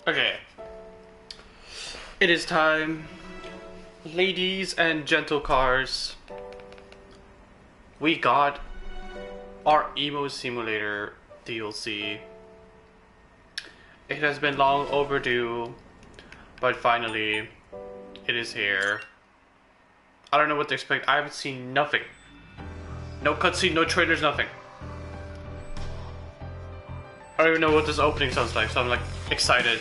Okay. It is time. Ladies and gentle cars. We got our Emo Simulator DLC. It has been long overdue, but finally, it is here. I don't know what to expect. I haven't seen nothing. No cutscene, no trailers, nothing. I don't even know what this opening sounds like, so I'm like excited.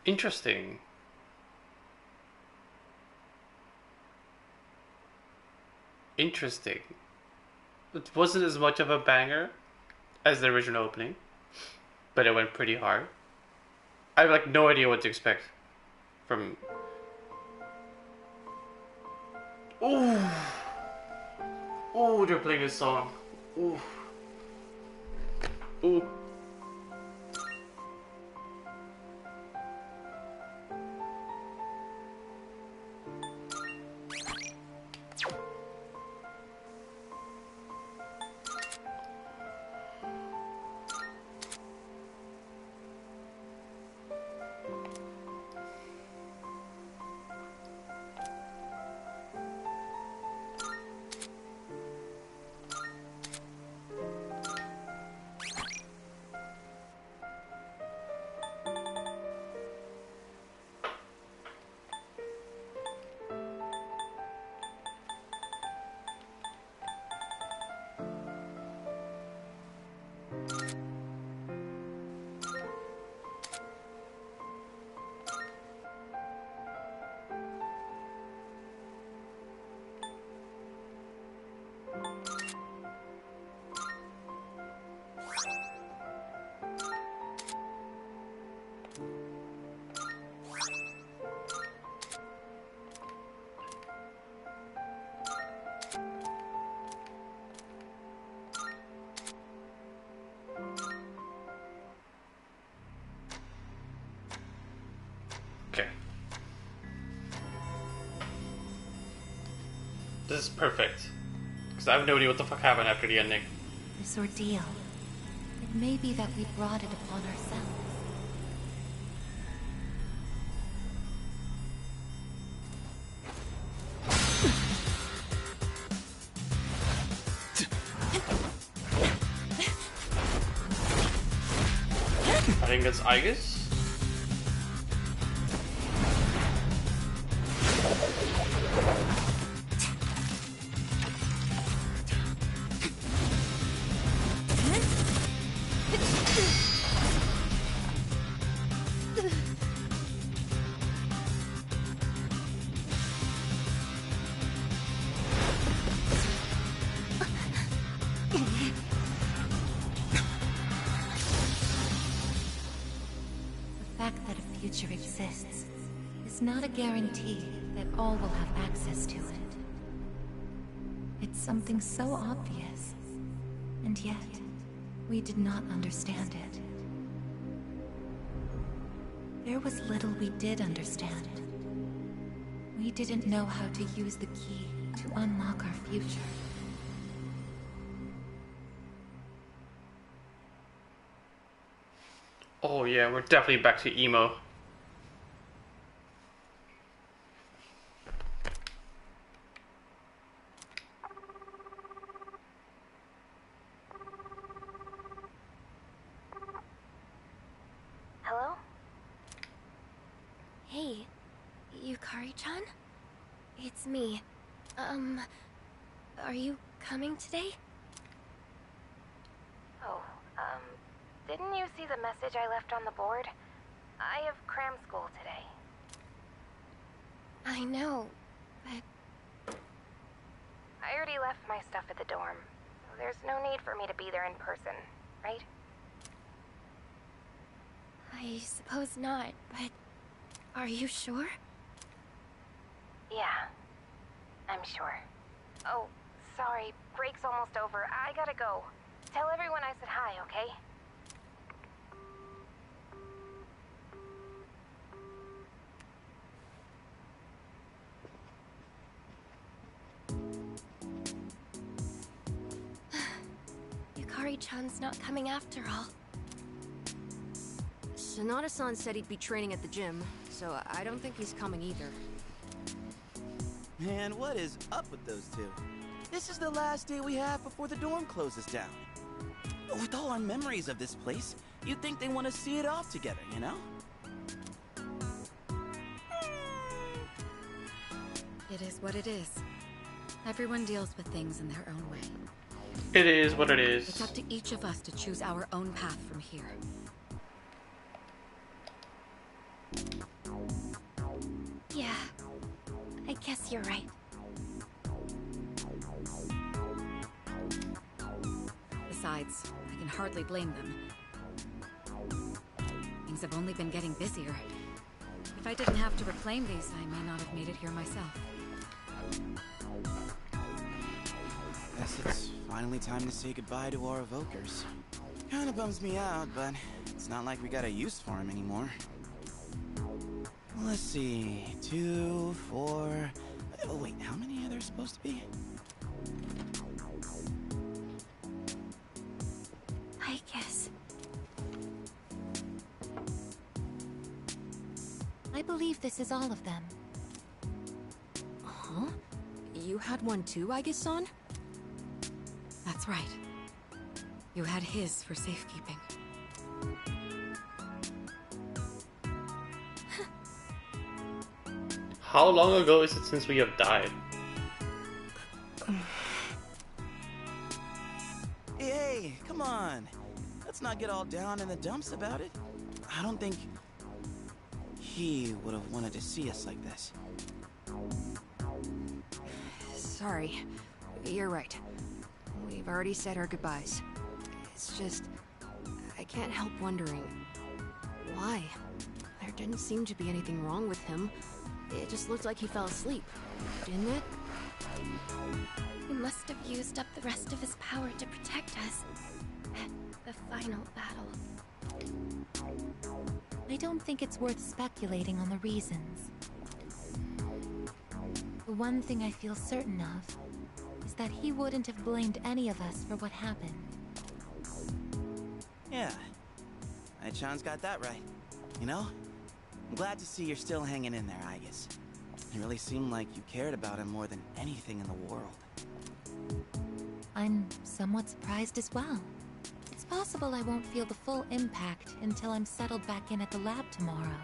Interesting. Interesting. It wasn't as much of a banger as the original opening, but it went pretty hard. I have like no idea what to expect from. Ooh, ooh, they're playing this song. Ooh, ooh. Okay. This is perfect. Because I have no idea what the fuck happened after the ending. This ordeal. It may be that we brought it upon ourselves. I think it's Aegis. future exists is not a guarantee that all will have access to it. It's something so obvious. And yet, we did not understand it. There was little we did understand. We didn't know how to use the key to unlock our future. Oh yeah, we're definitely back to emo. Hello? Hey, Yukari-chan? It's me. Are you coming today? Oh, didn't you see the message I left on the board? I have cram school today. I know, but... I already left my stuff at the dorm. There's no need for me to be there in person, right? I suppose not, but... Are you sure? Yeah, I'm sure. Oh, sorry, break's almost over. I gotta go. Tell everyone I said hi, okay? Yukari-chan's not coming after all. Sonata-san said he'd be training at the gym, so I don't think he's coming either. Man, what is up with those two? This is the last day we have before the dorm closes down. With all our memories of this place, you'd think they want to see it off together, you know? It is what it is. Everyone deals with things in their own way. It is what it It's is. up to each of us to choose our own path from here. Yeah, I guess you're right. Besides, I can hardly blame them. Things have only been getting busier. If I didn't have to reclaim these, I may not have made it here myself. Guess it's finally time to say goodbye to our evokers. Kinda bums me out, but it's not like we got a use for them anymore. Let's see, 2, 4... Oh wait, how many are there supposed to be? I guess. I believe this is all of them. Huh? You had one too, Aigis-san? That's right. You had his for safekeeping. How long ago is it since we have died? Hey, come on. Let's not get all down in the dumps about it. I don't think he would have wanted to see us like this. Sorry. You're right. We've already said our goodbyes. It's just... I can't help wondering... why? There didn't seem to be anything wrong with him. It just looked like he fell asleep, didn't it? He must have used up the rest of his power to protect us. At the final battle. I don't think it's worth speculating on the reasons. The one thing I feel certain of is that he wouldn't have blamed any of us for what happened. Yeah. Ai-chan's got that right. You know? I'm glad to see you're still hanging in there, Aigis. It really seemed like you cared about him more than anything in the world. I'm somewhat surprised as well. It's possible I won't feel the full impact until I'm settled back in at the lab tomorrow.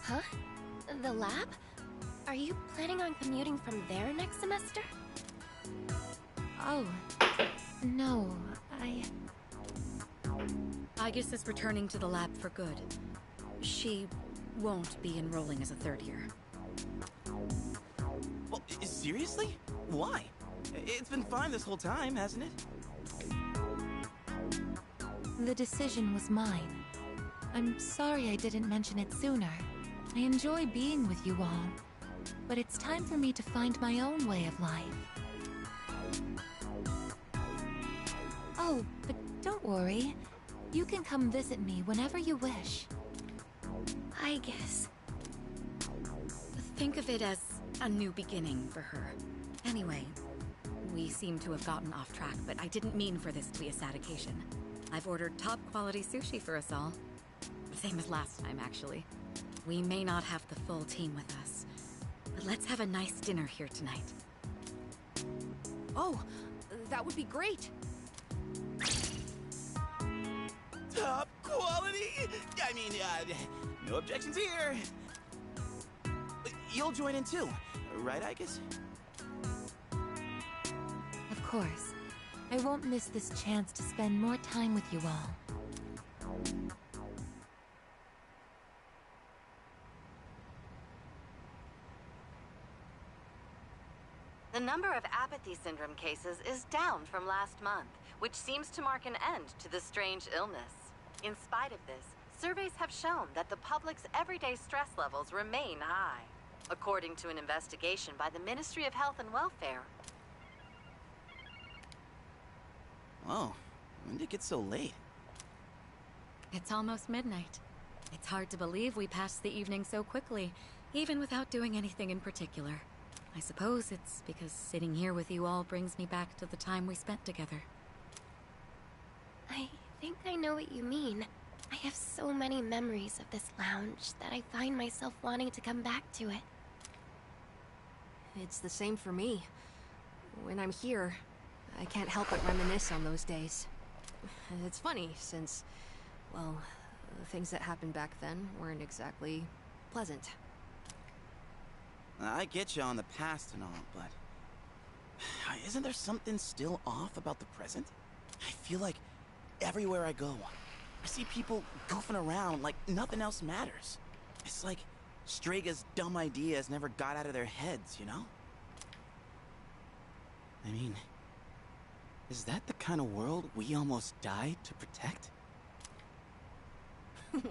Huh? The lab? Are you planning on commuting from there next semester? Oh, no, Aigis is returning to the lab for good. She won't be enrolling as a third year. Well, seriously? Why? It's been fine this whole time, hasn't it? The decision was mine. I'm sorry I didn't mention it sooner. I enjoy being with you all, but it's time for me to find my own way of life. Oh, but don't worry. You can come visit me whenever you wish. I guess. Think of it as a new beginning for her. Anyway, we seem to have gotten off track, but I didn't mean for this to be a sad occasion. I've ordered top quality sushi for us all. Same as last time, actually. We may not have the full team with us, but let's have a nice dinner here tonight. Oh, that would be great. Top quality? I mean, no objections here. You'll join in too, right, I guess? Of course. I won't miss this chance to spend more time with you all. The number of apathy syndrome cases is down from last month, which seems to mark an end to the strange illness. In spite of this, surveys have shown that the public's everyday stress levels remain high, according to an investigation by the Ministry of Health and Welfare. Whoa, when did it get so late? It's almost midnight. It's hard to believe we passed the evening so quickly, even without doing anything in particular. I suppose it's because sitting here with you all brings me back to the time we spent together. I think I know what you mean. I have so many memories of this lounge that I find myself wanting to come back to it. It's the same for me. When I'm here, I can't help but reminisce on those days. It's funny, since, well, the things that happened back then weren't exactly pleasant. I get you on the past and all, but isn't there something still off about the present? I feel like everywhere I go, I see people goofing around like nothing else matters. It's like Straga's dumb ideas never got out of their heads, you know? I mean, is that the kind of world we almost died to protect?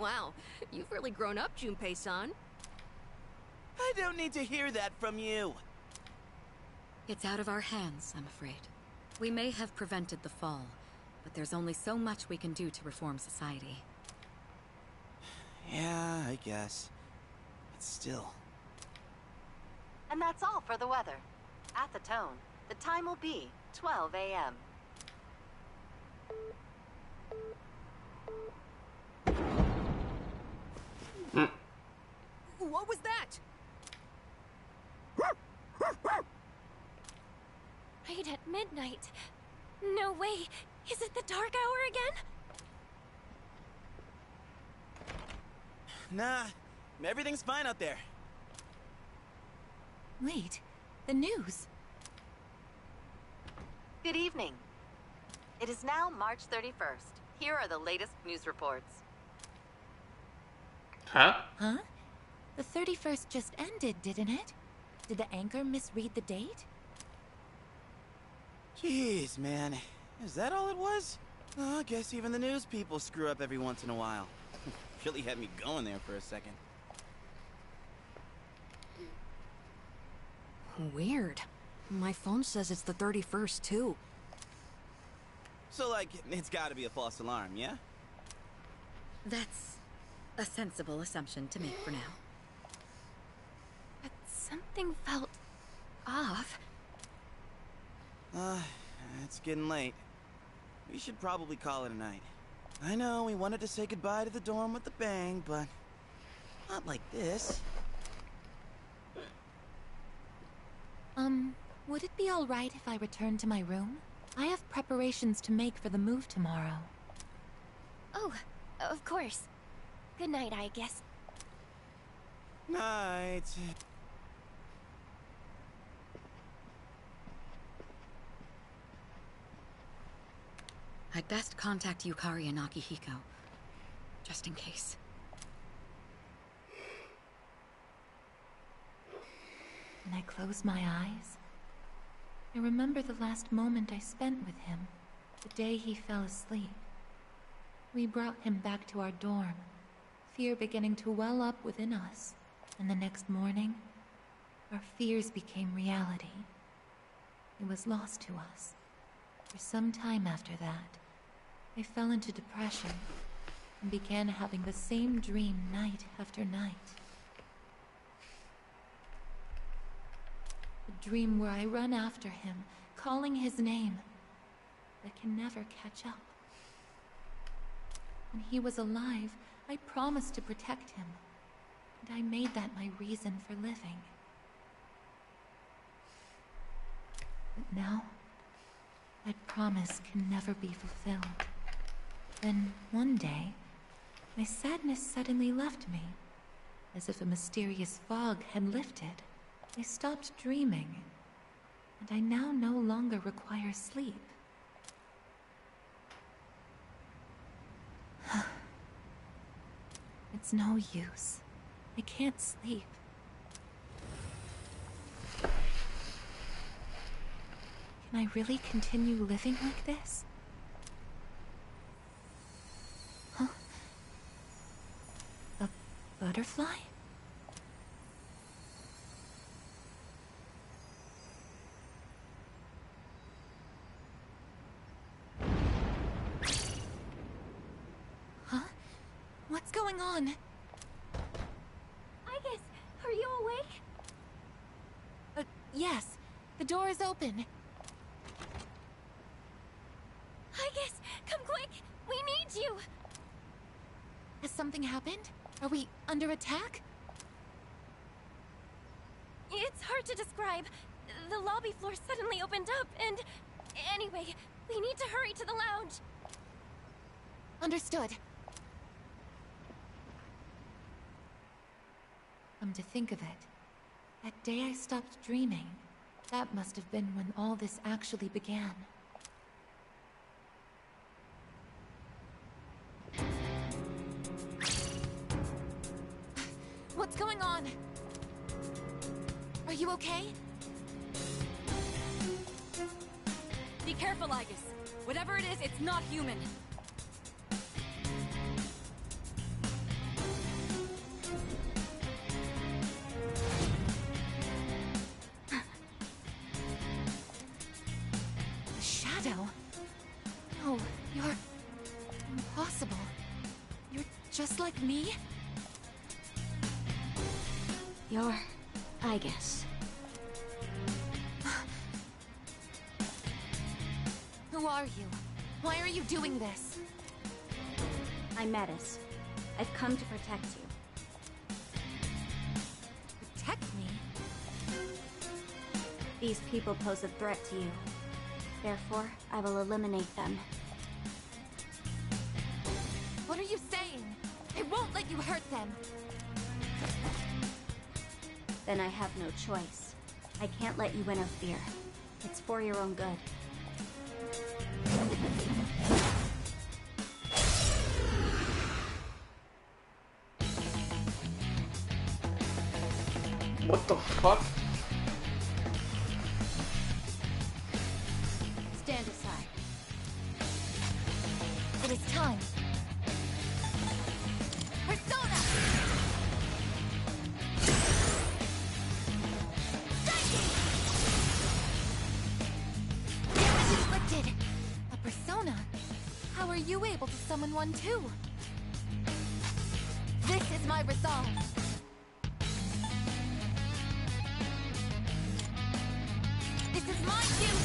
Wow, you've really grown up, Junpei-san. I don't need to hear that from you. It's out of our hands, I'm afraid. We may have prevented the fall, but there's only so much we can do to reform society. Yeah, I guess. But still. And that's all for the weather. At the tone, the time will be 12 a.m. What was that? Right at midnight. No way. Is it the dark hour again? Nah, everything's fine out there. Wait, the news. Good evening. It is now March 31st. Here are the latest news reports. Huh? Huh? The 31st just ended, didn't it? Did the anchor misread the date? Jeez, man. Is that all it was? Oh, I guess even the news people screw up every once in a while. Really had me going there for a second. Weird. My phone says it's the 31st, too. So, like, it's gotta be a false alarm, yeah? That's a sensible assumption to make for now. But something felt off. It's getting late. We should probably call it a night. I know we wanted to say goodbye to the dorm with a bang, but not like this. Would it be all right if I return to my room? I have preparations to make for the move tomorrow. Oh, of course. Good night, I guess. Night. I'd best contact Yukari and Akihiko, just in case. When I close my eyes, I remember the last moment I spent with him, the day he fell asleep. We brought him back to our dorm, fear beginning to well up within us, and the next morning, Our fears became reality. It was lost to us. For some time after that, I fell into depression and began having the same dream night after night. A dream where I run after him, calling his name, but can never catch up. When he was alive, I promised to protect him, and I made that my reason for living. But now, that promise can never be fulfilled. Then, one day, my sadness suddenly left me, as if a mysterious fog had lifted. I stopped dreaming, and I now no longer require sleep. It's no use. I can't sleep. Can I really continue living like this? Huh? A butterfly? Huh? What's going on? I guess, are you awake? Yes. The door is open. I guess, come quick! We need you! Has something happened? Are we under attack? It's hard to describe. The lobby floor suddenly opened up, and... Anyway, we need to hurry to the lounge. Understood. Come to think of it, that day I stopped dreaming, that must have been when all this actually began. What's going on? Are you okay? Be careful, Aegis. Whatever it is, it's not human. A shadow? No, you're... impossible. You're just like me? You're... I guess. Who are you? Why are you doing this? I'm Metis. I've come to protect you. Protect me? These people pose a threat to you. Therefore, I will eliminate them. What are you saying? I won't let you hurt them! Then I have no choice. I can't let you interfere. It's for your own good. What the fuck? Stand aside. It is time. Persona! Damage inflicted! A persona? How are you able to summon one too? This is my resolve. This is my cue!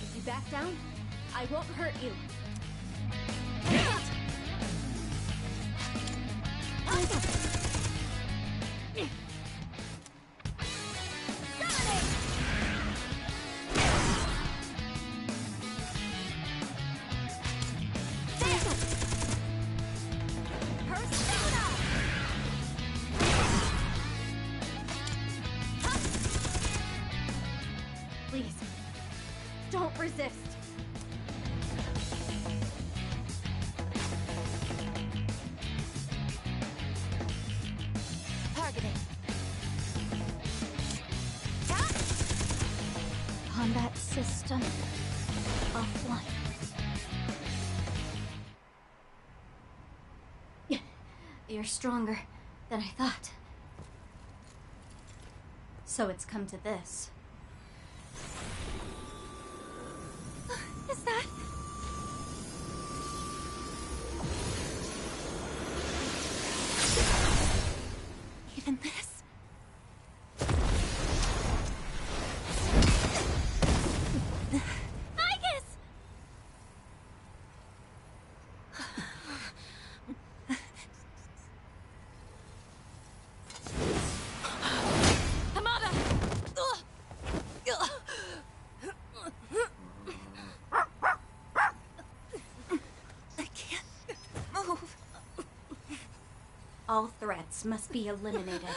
If you back down, I won't hurt you. Please, don't resist. Targeting. Combat system offline. You're stronger than I thought. So it's come to this. Is that... even this? All threats must be eliminated.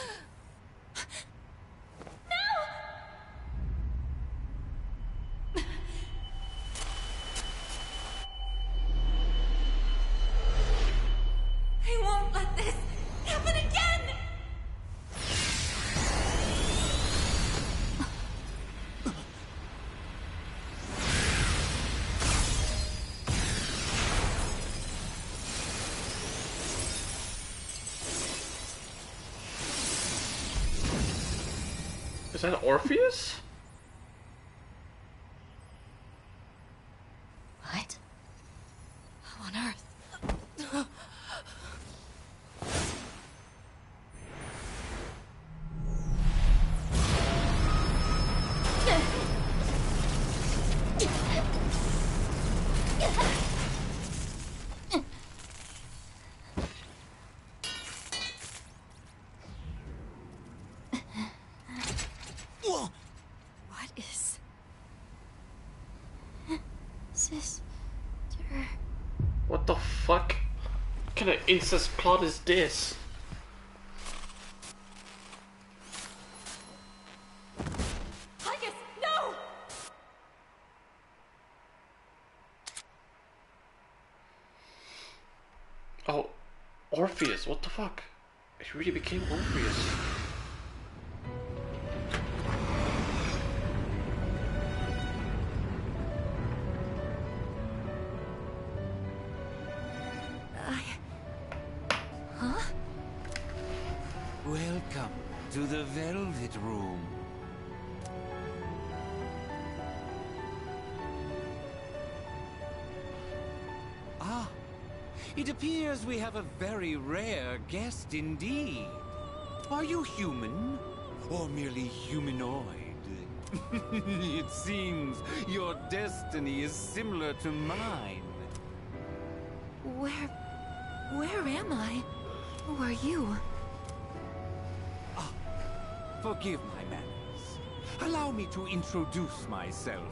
I won't let this happen again! Is that Orpheus? What? How on earth? What is... Sister... What the fuck? What kind of incest plot is this? No! Oh, Orpheus, what the fuck? He really became Orpheus. Huh? Welcome to the Velvet Room. Ah, it appears we have a very rare guest indeed. Are you human? Or merely humanoid? It seems your destiny is similar to mine. Where am I? Who are you? Ah, forgive my manners. Allow me to introduce myself.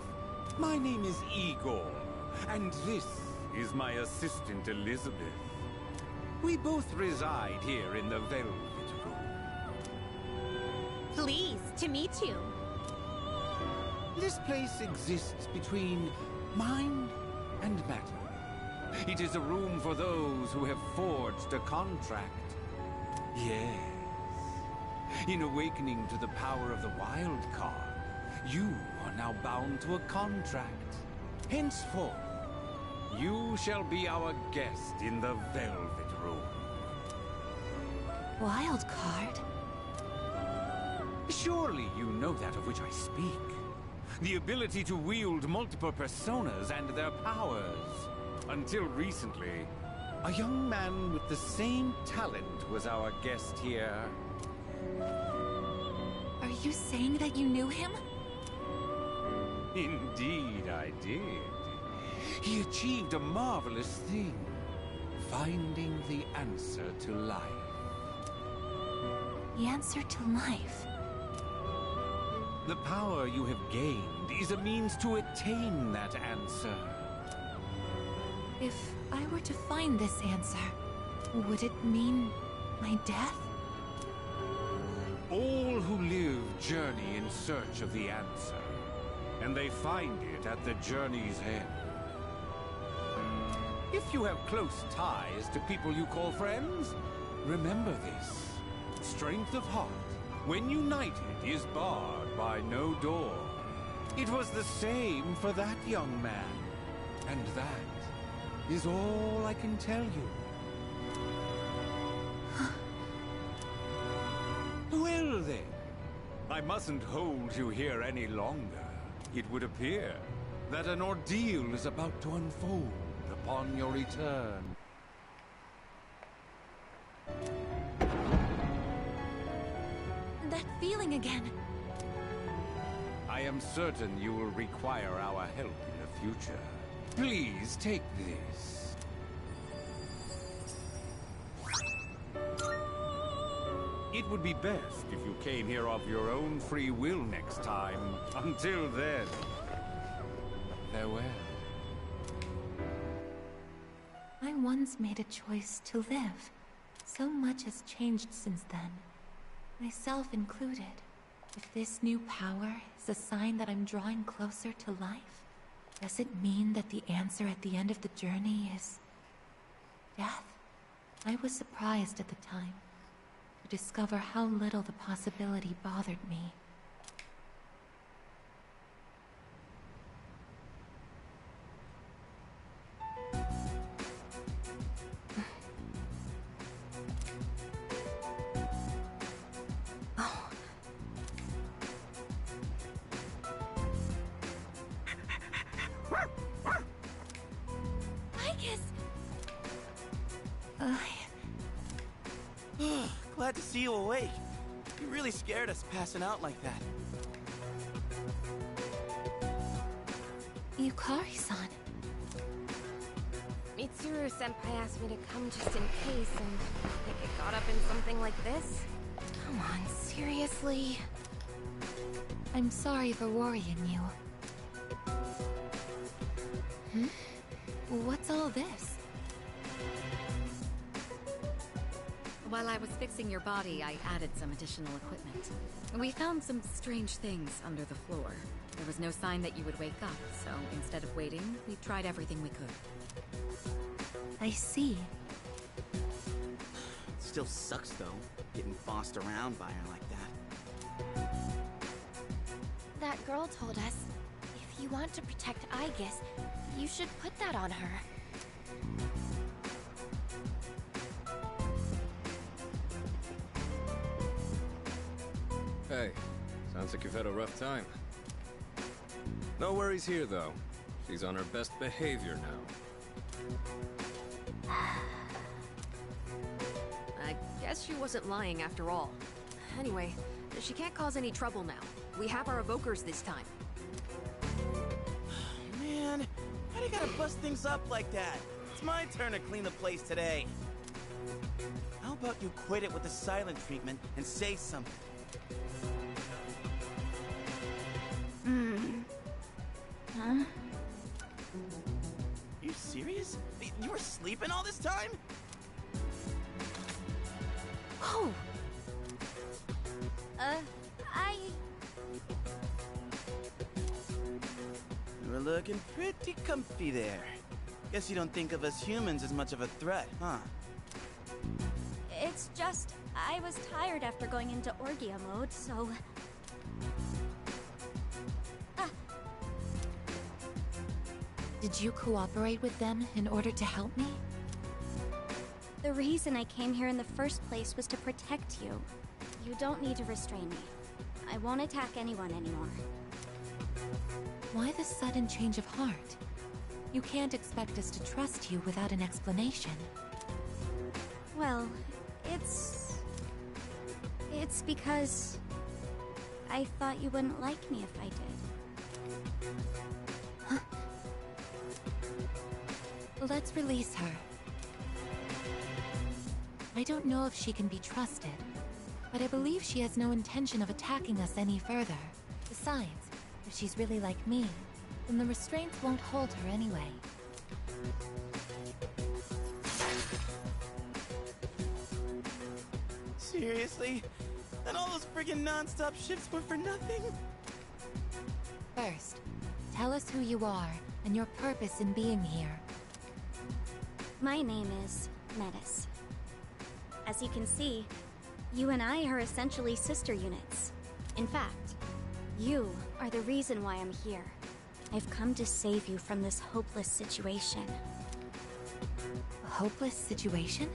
My name is Igor, and this is my assistant Elizabeth. We both reside here in the Velvet Room. Pleased to meet you. This place exists between mind and matter. It is a room for those who have forged a contract. Yes. In awakening to the power of the wild card, you are now bound to a contract. Henceforth, you shall be our guest in the Velvet Room. Wild card? Surely you know that of which I speak. The ability to wield multiple personas and their powers. Until recently, a young man with the same talent was our guest here. Are you saying that you knew him? Indeed I did. He achieved a marvelous thing. Finding the answer to life. The answer to life? The power you have gained is a means to attain that answer. If I were to find this answer, would it mean my death? All who live journey in search of the answer, and they find it at the journey's end. If you have close ties to people you call friends, remember this. Strength of heart, when united, is barred by no door. It was the same for that young man, and that is all I can tell you. I mustn't hold you here any longer. It would appear that an ordeal is about to unfold upon your return. That feeling again. I am certain you will require our help in the future. Please take this. It would be best if you came here of your own free will next time. Until then, farewell. I once made a choice to live. So much has changed since then. Myself included. If this new power is a sign that I'm drawing closer to life, does it mean that the answer at the end of the journey is death? I was surprised at the time to discover how little the possibility bothered me. Glad to see you awake. You really scared us passing out like that. Yukari-san. Mitsuru-senpai asked me to come just in case, and I get caught up in something like this? Come on, seriously? I'm sorry for worrying you. What's all this? While I was fixing your body, I added some additional equipment. We found some strange things under the floor. There was no sign that you would wake up, so instead of waiting, we tried everything we could. I see. Still sucks though, getting bossed around by her like that. That girl told us, if you want to protect Aegis, you should put that on her. Hey, sounds like you've had a rough time. No worries here, though. She's on her best behavior now. I guess she wasn't lying after all. Anyway, she can't cause any trouble now. We have our evokers this time. Man, why do you gotta bust things up like that? It's my turn to clean the place today. How about you quit it with the silent treatment and say something? Huh? You serious? You were sleeping all this time? Whoa! You were looking pretty comfy there. Guess you don't think of us humans as much of a threat, huh? It's just, I was tired after going into Orgia mode, so... Did you cooperate with them in order to help me? The reason I came here in the first place was to protect you. You don't need to restrain me. I won't attack anyone anymore. Why the sudden change of heart? You can't expect us to trust you without an explanation. Well, it's because... I thought you wouldn't like me if I did. Huh? Let's release her. I don't know if she can be trusted, but I believe she has no intention of attacking us any further. Besides, if she's really like me, then the restraints won't hold her anyway. Seriously? And all those friggin' non-stop shifts were for nothing? First, tell us who you are and your purpose in being here. My name is Metis. As you can see, you and I are essentially sister units. In fact, you are the reason why I'm here. I've come to save you from this hopeless situation. A hopeless situation?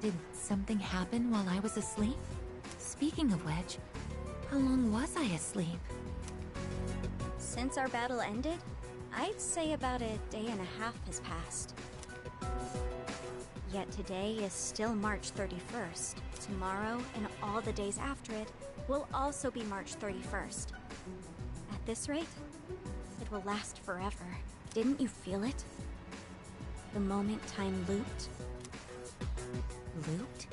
Did something happen while I was asleep? Speaking of which, how long was I asleep? Since our battle ended, I'd say about a day and a half has passed. Yet today is still March 31st. Tomorrow and all the days after it will also be March 31st. At this rate, it will last forever. Didn't you feel it? The moment time looped. Looped?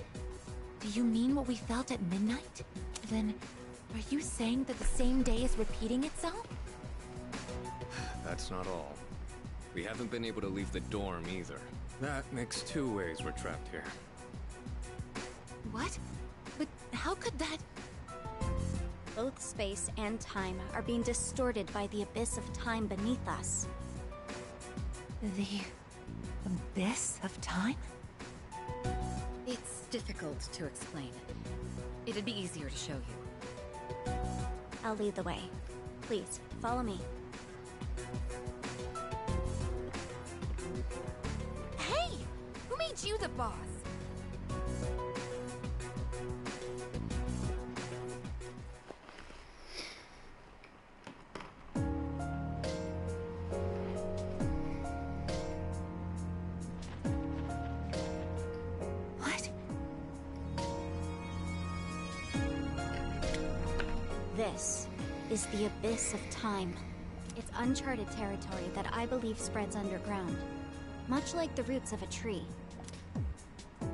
Do you mean what we felt at midnight? Then, are you saying that the same day is repeating itself? That's not all. We haven't been able to leave the dorm either. That makes 2 ways we're trapped here. What? But how could that... Both space and time are being distorted by the abyss of time beneath us. The... abyss of time? It's difficult to explain. It'd be easier to show you. I'll lead the way. Please, follow me. Hey! Who made you the boss? What? This is the abyss of time. It's uncharted territory that I believe spreads underground, much like the roots of a tree.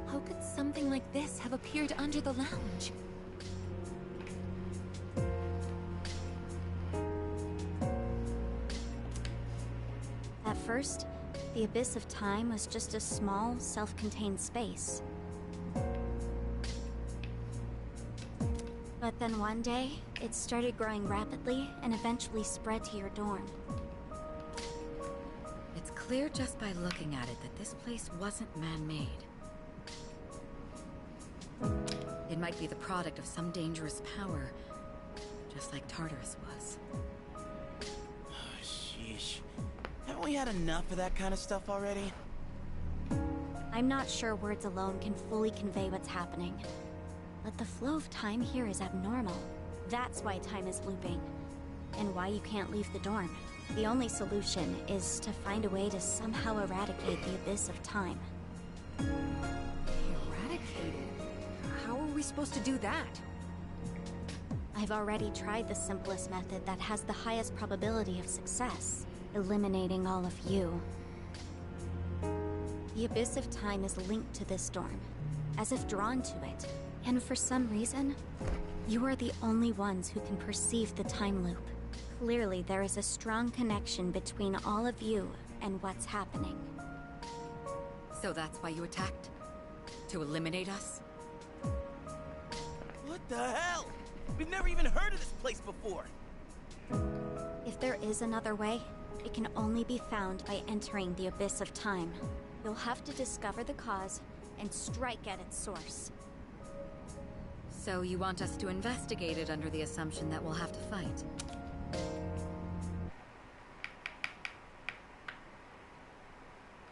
How could something like this have appeared under the lounge? At first, the abyss of time was just a small, self-contained space. But then one day, it started growing rapidly and eventually spread to your dorm. It's clear just by looking at it that this place wasn't man-made. It might be the product of some dangerous power, just like Tartarus was. Sheesh. Haven't we had enough of that kind of stuff already? I'm not sure words alone can fully convey what's happening. But the flow of time here is abnormal. That's why time is looping. And why you can't leave the dorm. The only solution is to find a way to somehow eradicate the abyss of time. Eradicated? How are we supposed to do that? I've already tried the simplest method that has the highest probability of success. Eliminating all of you. The abyss of time is linked to this dorm, as if drawn to it. And for some reason, you are the only ones who can perceive the time loop. Clearly, there is a strong connection between all of you and what's happening. So that's why you attacked? To eliminate us? What the hell? We've never even heard of this place before. If there is another way, it can only be found by entering the abyss of time. You'll have to discover the cause and strike at its source. So you want us to investigate it under the assumption that we'll have to fight?